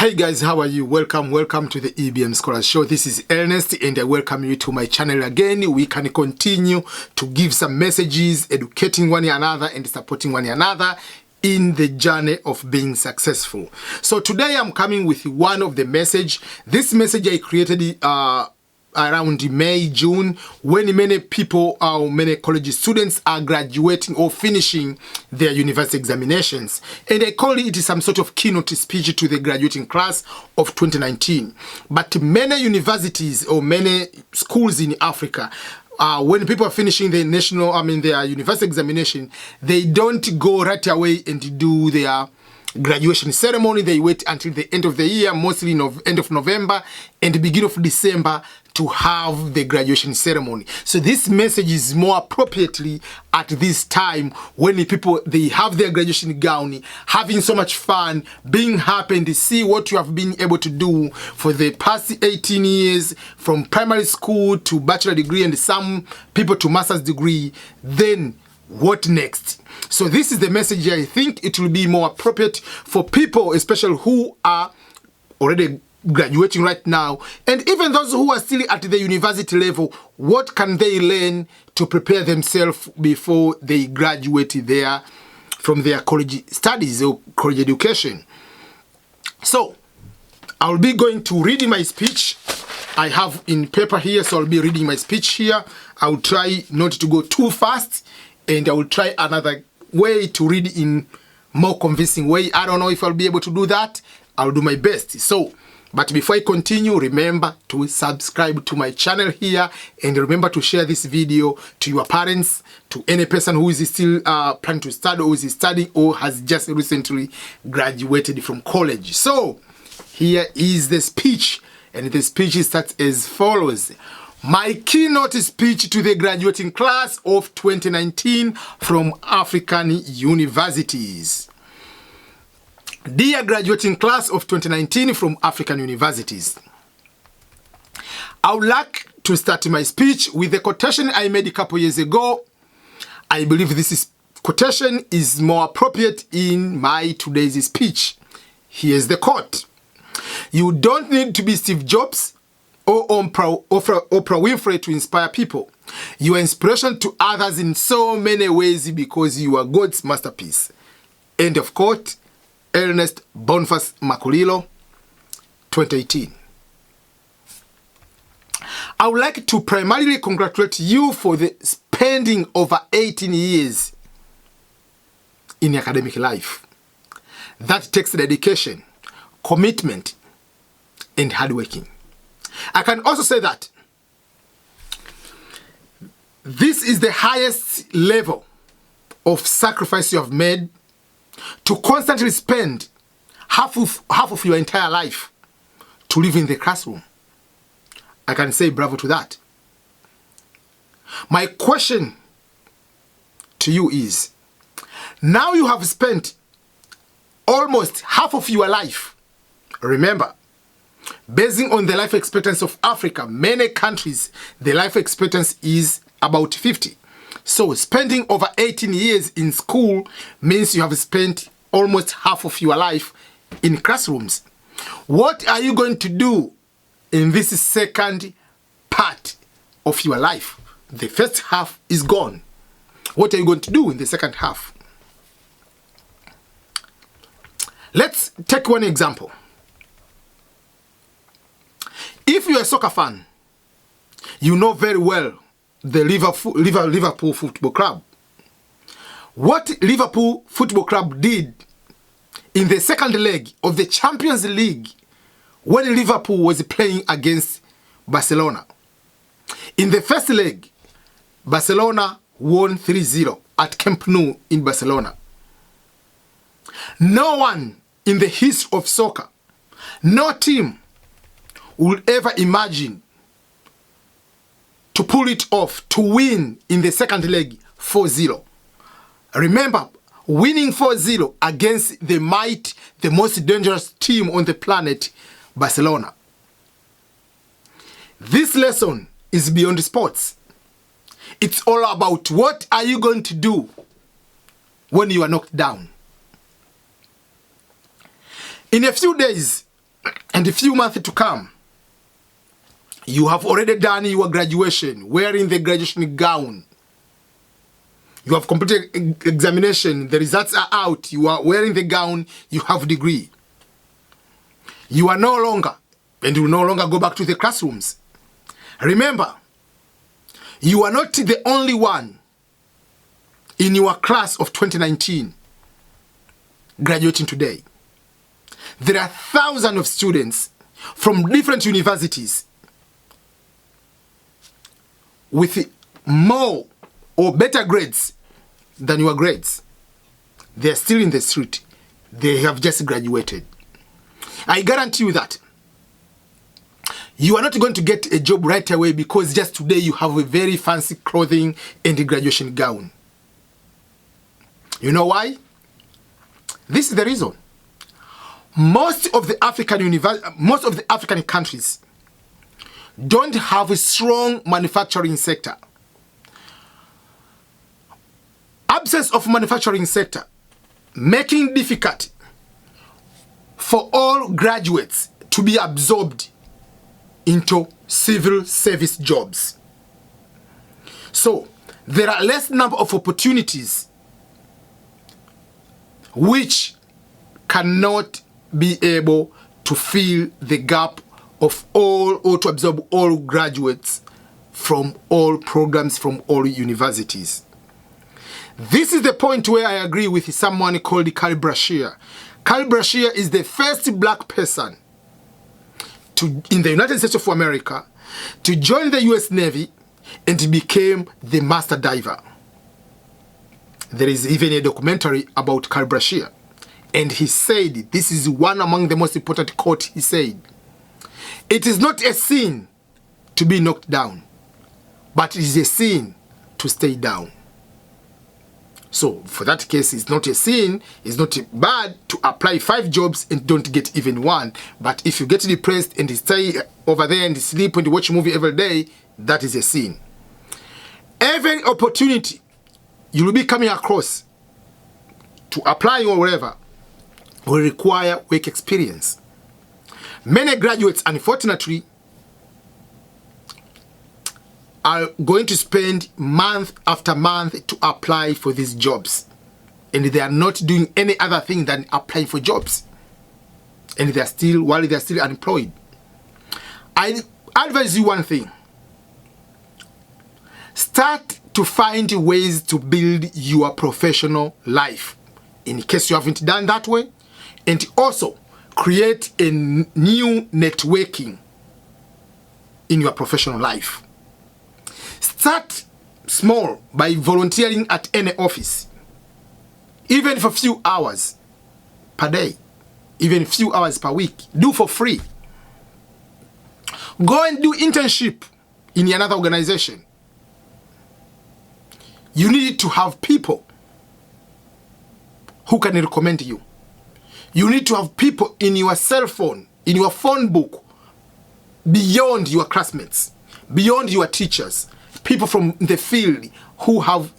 Hey guys, how are you? Welcome to the EBM Scholars Show. This is Ernest and I welcome you to my channel again. We can continue to give some messages, educating one another and supporting one another in the journey of being successful. So today I'm coming with one of the message. This message I created around May, June, when many people, many college students are graduating or finishing their university examinations. And I call it some sort of keynote speech to the graduating class of 2019. But many universities or many schools in Africa, when people are finishing their their university examination, they don't go right away and do their graduation ceremony. They wait until the end of the year, mostly end of November and the beginning of December, to have the graduation ceremony. So this message is more appropriately at this time when they have their graduation gown, having so much fun, being happy and see what you have been able to do for the past 18 years, from primary school to bachelor degree and some people to master's degree. Then what next? So this is the message. I think it will be more appropriate for people, especially who are already graduating right now, and even those who are still at the university level. What can they learn to prepare themselves before they graduate from their college studies or college education? So I'll be going to read my speech. I have in paper here, so I'll be reading my speech here. I'll try not to go too fast, and I will try another way to read in more convincing way. I don't know if I'll be able to do that. I'll do my best. But before I continue, remember to subscribe to my channel here, and remember to share this video to your parents, to any person who is still planning to study or is studying or has just recently graduated from college. So here is the speech, and the speech starts as follows. My keynote speech to the graduating class of 2019 from African universities. Dear graduating class of 2019 from African universities, I would like to start my speech with a quotation I made a couple years ago. I believe quotation is more appropriate in my today's speech. Here's the quote. You don't need to be Steve Jobs or Oprah Winfrey to inspire people. You are inspiration to others in so many ways because you are God's masterpiece. End of quote. Ernest Boniface Makulilo, 2018. I would like to primarily congratulate you for the spending over 18 years in academic life. That takes dedication, commitment, and hard working. I can also say that this is the highest level of sacrifice you have made to constantly spend half of your entire life to live in the classroom. I can say bravo to that. My question to you is, now you have spent almost half of your life. Remember, basing on the life expectancy of Africa, many countries, the life expectancy is about 50. So spending over 18 years in school means you have spent almost half of your life in classrooms. What are you going to do in this second part of your life? The first half is gone. What are you going to do in the second half? Let's take one example. If you're a soccer fan, you know very well the Liverpool Football Club. What Liverpool Football Club did in the second leg of the Champions League when Liverpool was playing against Barcelona. In the first leg, Barcelona won 3-0 at Camp Nou in Barcelona. No one in the history of soccer, no team would ever imagine to pull it off, to win in the second leg 4-0. Remember, winning 4-0 against the most dangerous team on the planet, Barcelona. This lesson is beyond sports. It's all about what are you going to do when you are knocked down. In a few days, and a few months to come, you have already done your graduation, wearing the graduation gown. You have completed examination, the results are out, you are wearing the gown, you have a degree. You are no longer, and you will no longer go back to the classrooms. Remember, you are not the only one in your class of 2019 graduating today. There are thousands of students from different universities with more or better grades than your grades. They are still in the street. They have just graduated. I guarantee you that you are not going to get a job right away because just today you have a very fancy clothing and a graduation gown. You know why? This is the reason. Most of the African countries don't have a strong manufacturing sector. Absence of manufacturing sector making it difficult for all graduates to be absorbed into civil service jobs. So there are less number of opportunities which cannot be able to fill the gap of all, or to absorb all graduates from all programs, from all universities. This is the point where I agree with someone called Carl Brashear. Carl Brashear is the first black person in the United States of America to join the US Navy and became the master diver. There is even a documentary about Carl Brashear. And he said, this is one among the most important quotes he said, "It is not a sin to be knocked down, but it is a sin to stay down." So for that case, it's not a sin, it's not bad to apply 5 jobs and don't get even one. But if you get depressed and stay over there and sleep and watch a movie every day, that is a sin. Every opportunity you will be coming across to apply or whatever will require work experience. Many graduates, unfortunately, are going to spend month after month to apply for these jobs. And they are not doing any other thing than applying for jobs. And they are still, while they are still unemployed. I advise you one thing. Start to find ways to build your professional life, in case you haven't done that way. And also create a new networking in your professional life. Start small by volunteering at any office, even for a few hours per day, even a few hours per week. Do for free. Go and do internship in another organization. You need to have people who can recommend you. You need to have people in your cell phone, in your phone book, beyond your classmates, beyond your teachers, people from the field who have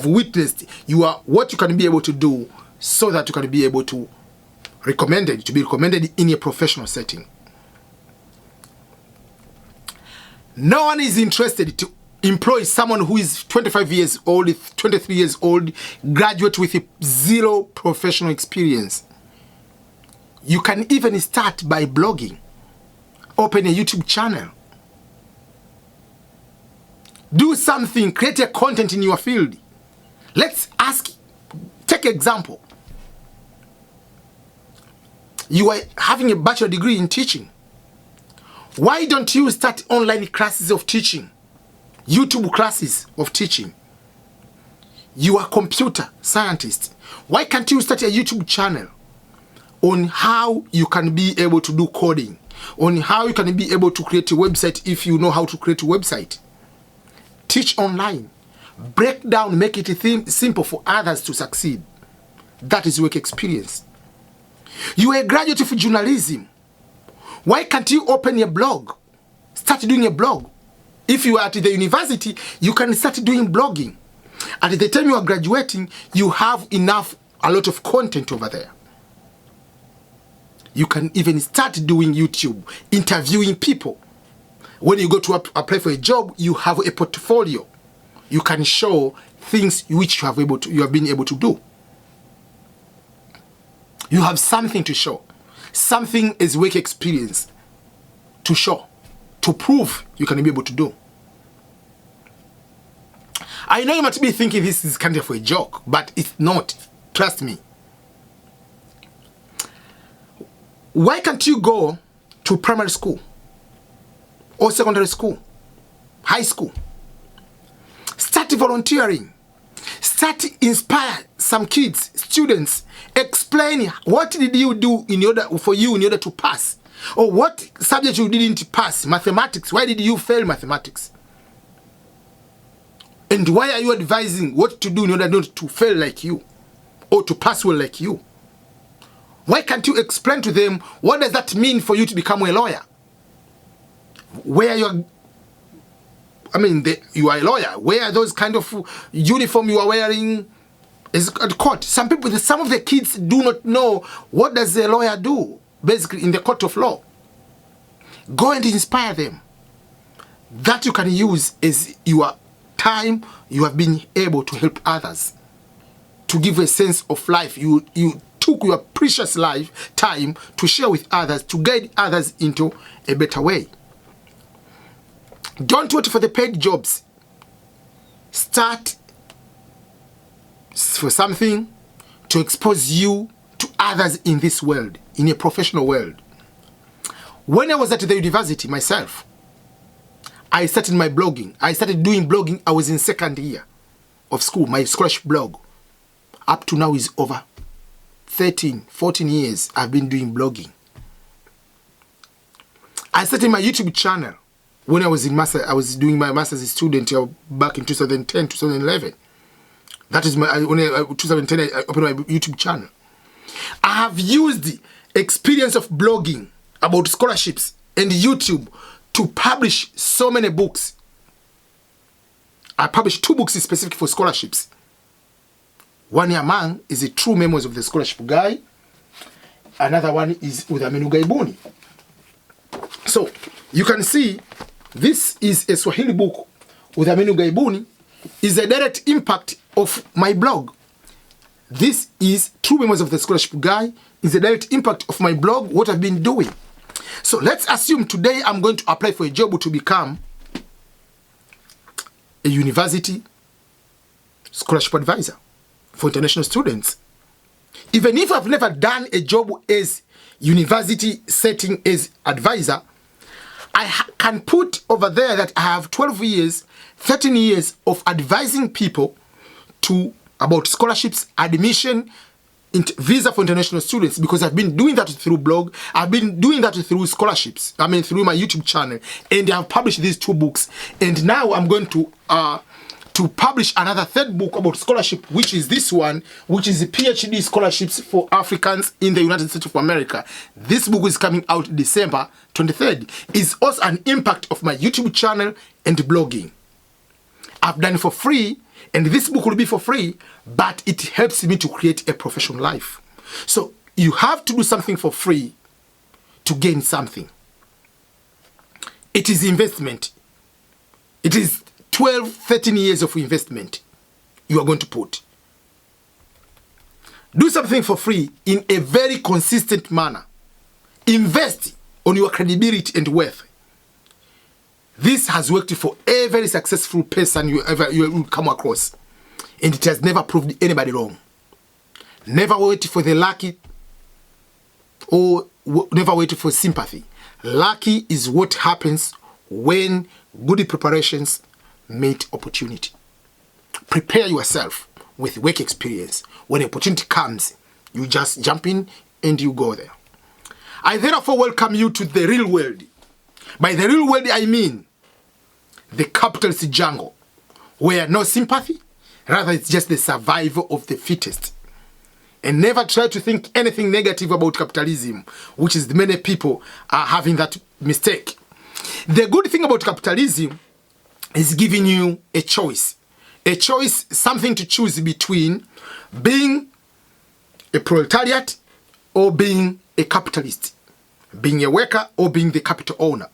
witnessed what you can be able to do, so that you can be able to be recommended in a professional setting. No one is interested to employ someone who is 25 years old, 23 years old, graduate with 0 professional experience. You can even start by blogging. Open a YouTube channel. Do something, create a content in your field. Let's take example. You are having a bachelor degree in teaching. Why don't you start online classes of teaching? YouTube classes of teaching. You are a computer scientist. Why can't you start a YouTube channel on how you can be able to do coding, on how you can be able to create a website if you know how to create a website? Teach online. Break down, make it simple for others to succeed. That is work experience. You are a graduate of journalism. Why can't you open a blog? Start doing a blog. If you are at the university, you can start doing blogging. At the time you are graduating, you have a lot of content over there. You can even start doing YouTube, interviewing people. When you go to apply for a job, you have a portfolio. You can show things which you have been able to do. You have something to show. Something is work experience to show, to prove you can be able to do. I know you might be thinking this is kind of a joke, but it's not. Trust me. Why can't you go to primary school or secondary school, high school? Start volunteering. Start inspire some kids, students. Explain what did you do in order to pass, or what subject you didn't pass. Mathematics. Why did you fail mathematics? And why are you advising what to do in order not to fail like you, or to pass well like you? Why can't you explain to them what does that mean for you to become a lawyer? Where you are a lawyer. Where are those kind of uniform you are wearing is at court? Some of the kids do not know what does a lawyer do, basically in the court of law. Go and inspire them. That you can use as your time you have been able to help others, to give a sense of life. You took your precious life time to share with others, to guide others into a better way. Don't wait for the paid jobs. Start for something to expose you to others in this world, in a professional world. When I was at the university myself, I started my blogging. I started doing blogging. I was in second year of school. My scholarship blog up to now is over 13, 14 years I've been doing blogging. I started my YouTube channel when I was I was doing my master's student back in 2010, 2011. That is 2010 I opened my YouTube channel. I have used the experience of blogging about scholarships and YouTube to publish so many books. I published 2 books specific for scholarships. One among is a True Memoirs of the Scholarship Guy. Another one is Udhamini Ughaibuni. So you can see this is a Swahili book. Udhamini Ughaibuni is a direct impact of my blog. This is True Memoirs of the Scholarship Guy is a direct impact of my blog, what I've been doing. So let's assume today I'm going to apply for a job to become a university scholarship advisor for international students. Even if I've never done a job as university setting as advisor, I can put over there that I have 12 years, 13 years of advising people about scholarships, admission, visa for international students, because I've been doing that through blog. I've been doing that through scholarships. Through my YouTube channel, and I've published these 2 books. And now I'm going to publish another 3rd book about scholarship, which is this one, which is the PhD scholarships for Africans in the United States of America. This book is coming out December 23rd. It's also an impact of my YouTube channel and blogging. I've done it for free, and this book will be for free, but it helps me to create a professional life. So you have to do something for free to gain something. It is investment. It is 12, 13 years of investment you are going to put. Do something for free in a very consistent manner. Invest on your credibility and worth. This has worked for a very successful person you will come across, and it has never proved anybody wrong. Never wait for the lucky, or never wait for sympathy. Lucky is what happens when good preparations meet opportunity. Prepare yourself with work experience. When opportunity comes, you just jump in and you go there. I therefore welcome you to the real world. By the real world, I mean the capitalist jungle, where no sympathy, rather it's just the survival of the fittest. And never try to think anything negative about capitalism, which is many people are having that mistake. The good thing about capitalism is giving you a choice. A choice, something to choose between being a proletariat or being a capitalist, being a worker or being the capital owner.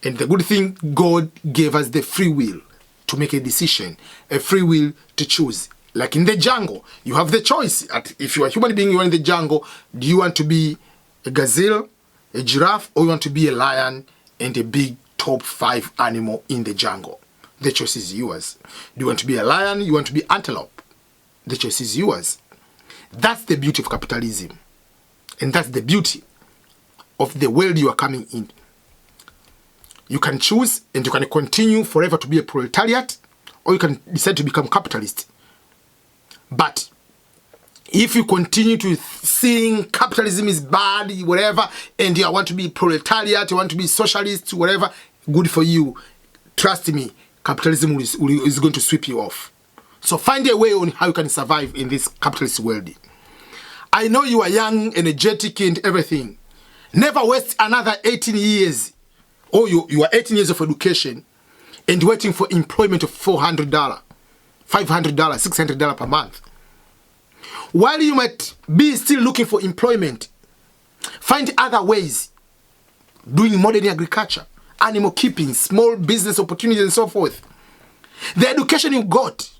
And the good thing, God gave us the free will to make a decision, a free will to choose. Like in the jungle, you have the choice. If you are a human being, you are in the jungle. Do you want to be a gazelle, a giraffe, or you want to be a lion and a big top 5 animal in the jungle? The choice is yours. Do you want to be a lion? You want to be antelope? The choice is yours. That's the beauty of capitalism. And that's the beauty of the world you are coming in. You can choose and you can continue forever to be a proletariat, or you can decide to become capitalist. But if you continue to seeing capitalism is bad, whatever, and you want to be proletariat, you want to be socialist, whatever, good for you. Trust me, capitalism is going to sweep you off. So find a way on how you can survive in this capitalist world. I know you are young, energetic, and everything. Never waste another 18 years. Or you are 18 years of education and waiting for employment of $400, $500, $600 per month. While you might be still looking for employment, find other ways. Doing modern agriculture, animal keeping, small business opportunities and so forth. The education you got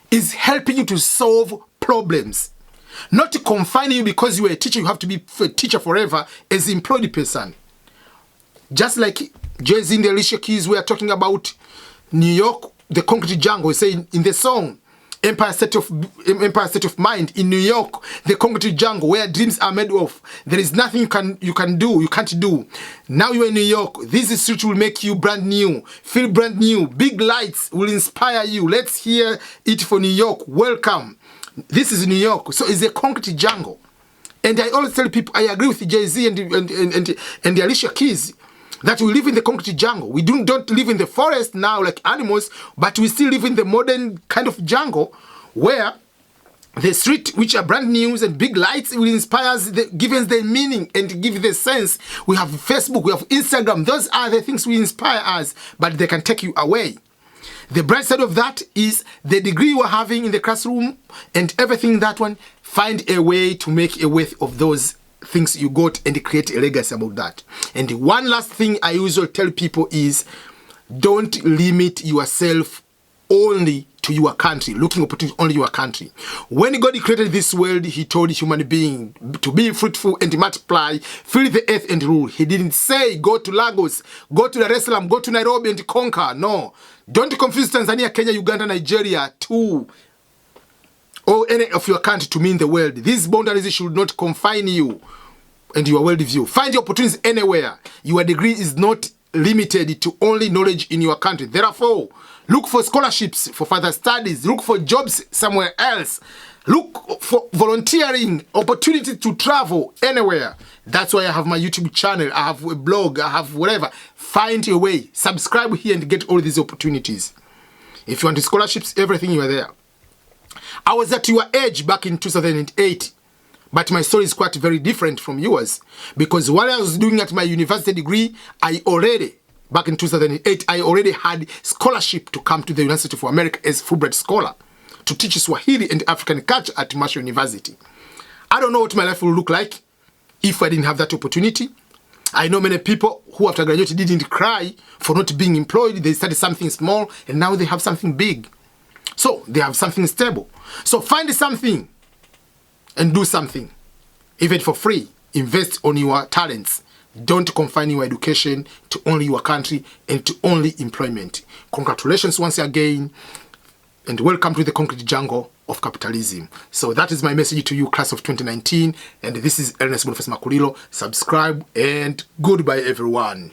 is helping you to solve problems. Not to confine you because you are a teacher, you have to be a teacher forever as an employed person. Just like Jay-Z and the Alicia Keys were talking about New York, the concrete jungle, saying in the song, Empire State of Mind, in New York, the concrete jungle where dreams are made of. There is nothing you can't do. Now you're in New York. This street will make you brand new. Feel brand new. Big lights will inspire you. Let's hear it for New York. Welcome. This is New York. So it's a concrete jungle. And I always tell people, I agree with Jay-Z and the Alicia Keys, that we live in the concrete jungle. We don't live in the forest now like animals, but we still live in the modern kind of jungle where the street, which are brand new and big lights, will inspire us, give us the meaning and give the sense. We have Facebook, we have Instagram. Those are the things we inspire us, but they can take you away. The bright side of that is the degree you are having in the classroom and everything that one. Find a way to make a worth of those things you got and create a legacy about that. And one last thing I usually tell people is don't limit yourself only to your country, looking opportunity only your country. When God created this world, he told human being to be fruitful and multiply, fill the earth and rule. He didn't say go to Lagos, go to Dar es Salaam, go to Nairobi and conquer. No. Don't confuse Tanzania, Kenya, Uganda, Nigeria too, or any of your country to mean the world. These boundaries should not confine you and your worldview. Find your opportunities anywhere. Your degree is not limited to only knowledge in your country. Therefore, look for scholarships for further studies. Look for jobs somewhere else. Look for volunteering, opportunity to travel anywhere. That's why I have my YouTube channel. I have a blog. I have whatever. Find your way. Subscribe here and get all these opportunities. If you want scholarships, everything, you are there. I was at your age back in 2008, but my story is quite very different from yours, because while I was doing at my university degree, back in 2008, I already had scholarship to come to the United States of America as Fulbright scholar to teach Swahili and African culture at Motivational University. I don't know what my life will look like if I didn't have that opportunity. I know many people who after graduating didn't cry for not being employed. They started something small and now they have something big. So they have something stable. So find something and do something. Even for free. Invest on your talents. Don't confine your education to only your country and to only employment. Congratulations once again and welcome to the concrete jungle of capitalism. So that is my message to you, class of 2019. And this is Ernest Boniface Makulilo. Subscribe and goodbye everyone.